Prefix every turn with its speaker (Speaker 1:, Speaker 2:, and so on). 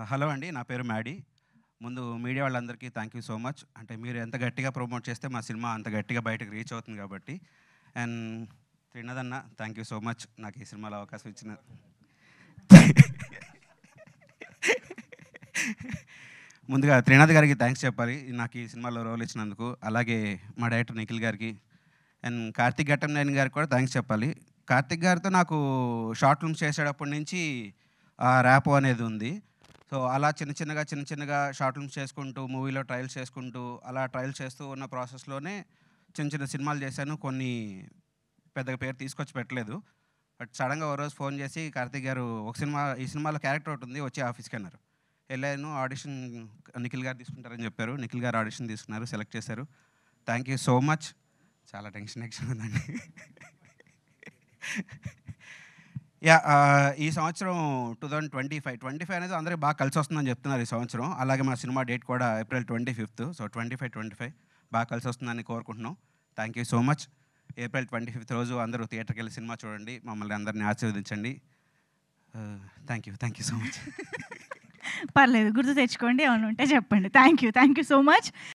Speaker 1: Hello అండి. నా పేరు మ్యాడీ. ముందు మీడియా వాళ్ళందరికీ థ్యాంక్ యూ సో మచ్. అంటే మీరు ఎంత గట్టిగా ప్రమోట్ చేస్తే మా సినిమా అంత గట్టిగా బయటకి రీచ్ అవుతుంది కాబట్టి. అండ్ త్రినాథ్ అన్న థ్యాంక్ యూ సో మచ్ నాకు ఈ సినిమాలో అవకాశం ఇచ్చిన ముందుగా త్రినాథ్ గారికి థ్యాంక్స్ చెప్పాలి నాకు ఈ సినిమాలో రోల్ ఇచ్చినందుకు. అలాగే మా డైరెక్టర్ నిఖిల్ గారికి అండ్ కార్తిక్ ఘట్టంనేని గారికి కూడా థ్యాంక్స్ చెప్పాలి. కార్తిక్ గారితో నాకు షార్ట్ ఫిల్మ్స్ చేసేటప్పటి నుంచి ర్యాపో అనేది ఉంది. సో అలా చిన్న చిన్నగా షార్ట్ ఫిల్మ్స్ చేసుకుంటూ, మూవీలో ట్రయల్స్ చేసుకుంటూ, అలా ట్రయల్స్ చేస్తూ ఉన్న ప్రాసెస్‌లోనే చిన్న సినిమాలు చేశాను. కొన్ని పెద్దగా పేరు తీసుకొచ్చి పెట్టలేదు. బట్ సడెన్‌గా ఓ రోజు ఫోన్ చేసి, "కార్తిక్ గారు ఈ సినిమాలో క్యారెక్టర్ ఒకటి ఉంది వచ్చి ఆఫీస్‌కి" అన్నారు. వెళ్ళాను. ఆడిషన్ నిఖిల్ గారు తీసుకుంటారని చెప్పారు. నిఖిల్ గారు ఆడిషన్ తీసుకున్నారు. సెలెక్ట్ చేశారు. Thank you so much. చాలా టెన్షన్ ఉందండి. ఈ సంవత్సరం 2025 అనేది అందరికి బాగా కలిసొస్తుందని చెప్తున్నారు ఈ సంవత్సరం. అలాగే మా సినిమా డేట్ కూడా ఏప్రిల్ 25. సో 25 బాగా కలిసొస్తుందని కోరుకుంటున్నాం. Thank you so much. April 25 రోజు అందరూ థియేటర్‌కెళ్ళి సినిమా చూడండి. మమ్మల్ని అందరిని ఆశీర్వదించండి. Thank you so much.
Speaker 2: పర్లేదు గుర్తు తెచ్చుకోండి. ఏమన్నా ఉంటే చెప్పండి. Thank you so much.